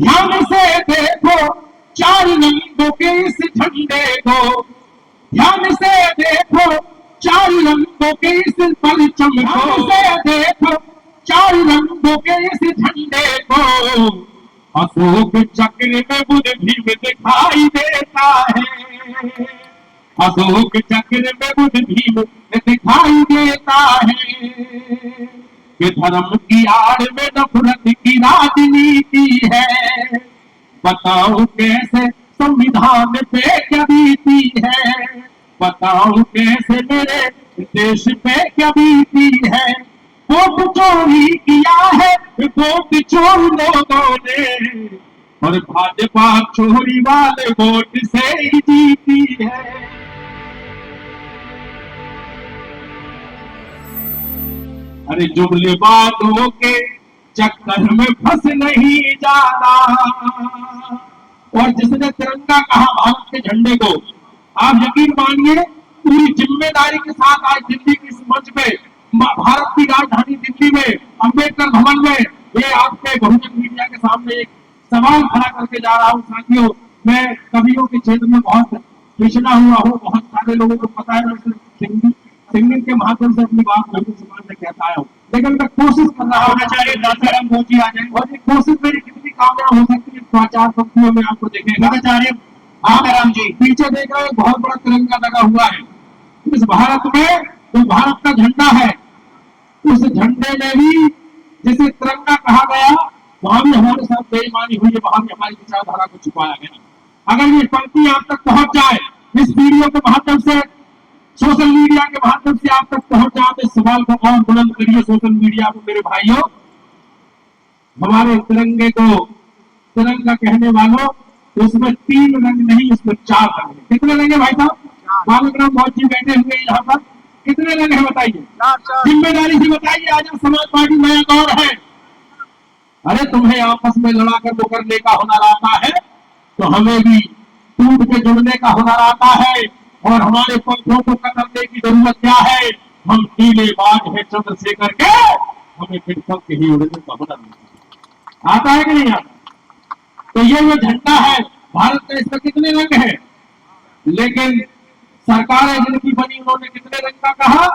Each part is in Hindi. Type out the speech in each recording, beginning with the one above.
ध्यान से देखो चार रंगों के इस झंडे को, ध्यान से देखो चार रंगों के इस परचम को, से देखो चार रंगों के इस झंडे को। अशोक चक्र में बुद्ध भीम दिखाई देता है, अशोक चक्र में बुद्ध भीम दिखाई देता है। कि धर्म की आड़ में नफरत की राजनीति है, बताओ कैसे संविधान पे क्या बीती है, बताओ कैसे मेरे देश पे क्या बीती है। वोट चोरी किया है वोट चोर लोगों ने, और भाजपा चोरी वाले वोट से ही जीती है। अरे जुमलेबाजों के चक्कर में फंस नहीं जाना। और जिसने तिरंगा कहा भारत के झंडे को, आप यकीन मानिए पूरी जिम्मेदारी के साथ आज दिल्ली की इस मंच पे, भारत की राजधानी दिल्ली में अंबेडकर भवन में, ये आपके बहुजन मीडिया के सामने एक सवाल खड़ा करके जा रहा हूँ। साथियों, मैं कवियों के क्षेत्र में बहुत पिछड़ा हुआ हूँ, बहुत सारे लोगों को पता है मैं सिंगिंग के माध्यम से अपनी बात बहुजन समाज में कहता आया हूँ, लेकिन मैं कोशिश कर रहा हूँ राजाराम मोदी आ जाए, और ये कोशिश मेरी कितनी कामयाब हो सकती है 4 पंक्तियों में आपको देखेगा। राम जी पीछे देख रहे हैं, बहुत बड़ा तिरंगा लगा हुआ है इस भारत में, जो भारत का झंडा है, उस झंडे में भी जिसे तिरंगा कहा गया, वहां भी हमारे साथ बेईमानी हुई है, वहां भी हमारी विचारधारा को छुपाया गया। अगर ये पंक्ति आप तक पहुंच जाए इस वीडियो के माध्यम से, सोशल मीडिया के माध्यम से आप तक पहुंच जाए, तो इस सवाल को और बुलंद करिए सोशल मीडिया पर मेरे भाइयों। हमारे तिरंगे को तिरंगा कहने वालों, उसमें 3 रंग नहीं, उसमें 4 रंग है। कितने रंग है भाई साहब? बालकराम मौर्य जी बैठे हुए यहाँ पर, कितने रंग है बताइए? जिम्मेदारी से बताइए। आजाद समाज पार्टी नया दौर है। अरे तुम्हें आपस में लड़ाकर वो करने का हुनर आता है, तो हमें भी टूट के जुड़ने का हुनर आता है। और हमारे पंखों को कतरने की जरूरत क्या है? हम नीले बाज है चंद्रशेखर के, हमें फिर पंख ही उड़ने का हुनर आता है कि नहीं आता? तो ये जो झंडा है भारत का, इसमें कितने रंग है? लेकिन सरकारें जिनकी बनी उन्होंने कितने रंग का कहा?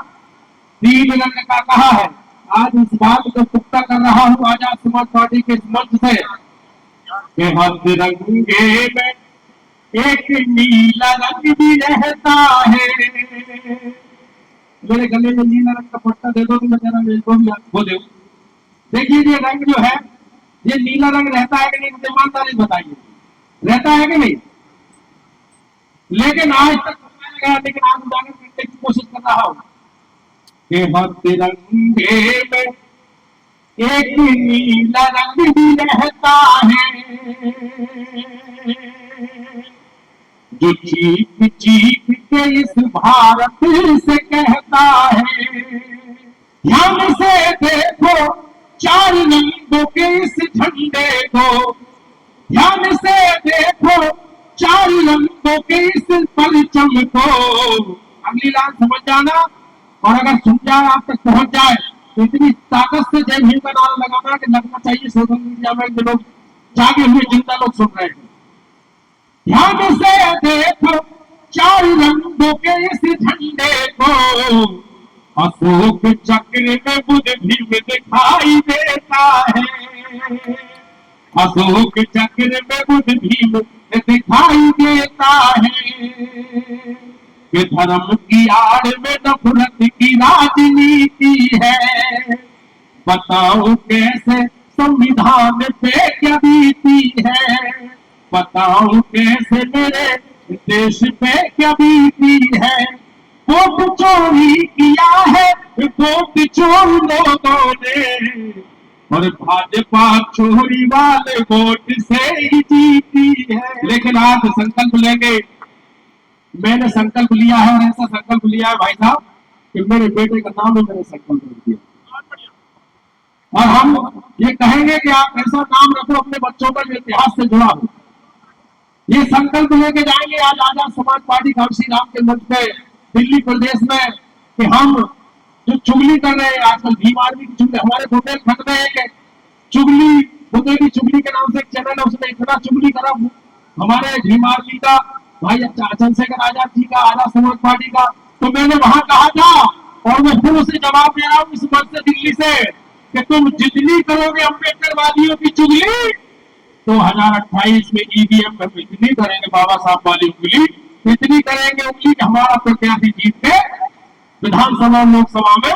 3 रंग का कहा है। आज इस बात को पुख्ता कर रहा हूं आजाद समाज पार्टी के इस मंच से, हर तिरंगे में एक नीला रंग भी रहता है। मेरे गले में नीला रंग का पट्टा दे दो तो मैं जरा मेरे को भी वो दे। देखिए ये रंग जो है, ये नीला रंग रहता है कि नहीं? मुझे ईमानदारी बताइए, रहता है कि नहीं? लेकिन आज तक गया, लेकिन आज उजागर करने की कोशिश कर रहा हूं कि हर तिरंगे में एक नीला रंग भी रहता है, जो चीख चीख के इस भारत से कहता है। ध्यान से देखो 4 रंगों के इस झंडे को, ध्यान से देखो 4 रंगों के इस परचम को। अगली लाइन समझ जाना, और अगर सुन जाए आप तक पहुंच जाए तो इतनी ताकत से जय हिंद का नारा लगाना कि लगना चाहिए सोशल मीडिया में जो लोग जागे हुए जिंदा लोग सुन रहे हैं। ध्यान से देखो 4 रंगों के इस झंडे को, अशोक चक्र में बुद्ध भीम दिखाई देता है, अशोक चक्र में बुद्ध भीम दिखाई देता है। कि धर्म की आड़ में नफरत की राजनीति है, बताओ कैसे संविधान पे क्या बीती है, बताओ कैसे मेरे देश पे क्या बीती है। वोट चोरी किया है वोट चोर लोगों ने, और भाजपा चोरी वाले वोट से ही जीती है। लेकिन आज संकल्प लेंगे, मैंने संकल्प लिया है, और ऐसा संकल्प लिया है भाई साहब कि मेरे बेटे का नाम है मैंने संकल्प दिया, और हम ये कहेंगे कि आप ऐसा नाम रखो अपने बच्चों का जो इतिहास से जुड़ा हो। ये संकल्प लेके जाएंगे आज आजाद समाज पार्टी कांसी राम के मंच पे दिल्ली प्रदेश में, कि हम जो चुगली कर रहे हैं आजकल, भीम आर्मी की चुगली, हमारे बुंदेलखंड में एक चुगली बुंदेली चुगली के नाम से एक चैनल है, उसने इतना चुगली करा हमारे भीमार्मी का, भाई चंद्रशेखर आजाद जी का, आजाद समाज पार्टी का। तो मैंने वहां कहा था और मैं फिर उसे जवाब दे रहा हूं इस मंच से, दिल्ली से, कि तुम जितनी करोगे अम्बेडकर वादियों की चुगली, 2028 में ईवीएम में इतनी करेंगे बाबा साहब वाली उंगली, इतनी करेंगे उंगली कि हमारा प्रत्याशी जीत के विधानसभा लोकसभा में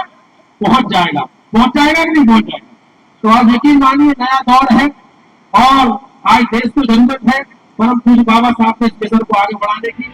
पहुंच जाएगा। पहुंच जाएगा कि नहीं पहुंच जाएगा? तो आज यकीन मानिए नया दौर है और आज देश को जरूरत है परम पूज्य बाबा साहब के इस मिशन को आगे बढ़ाने की।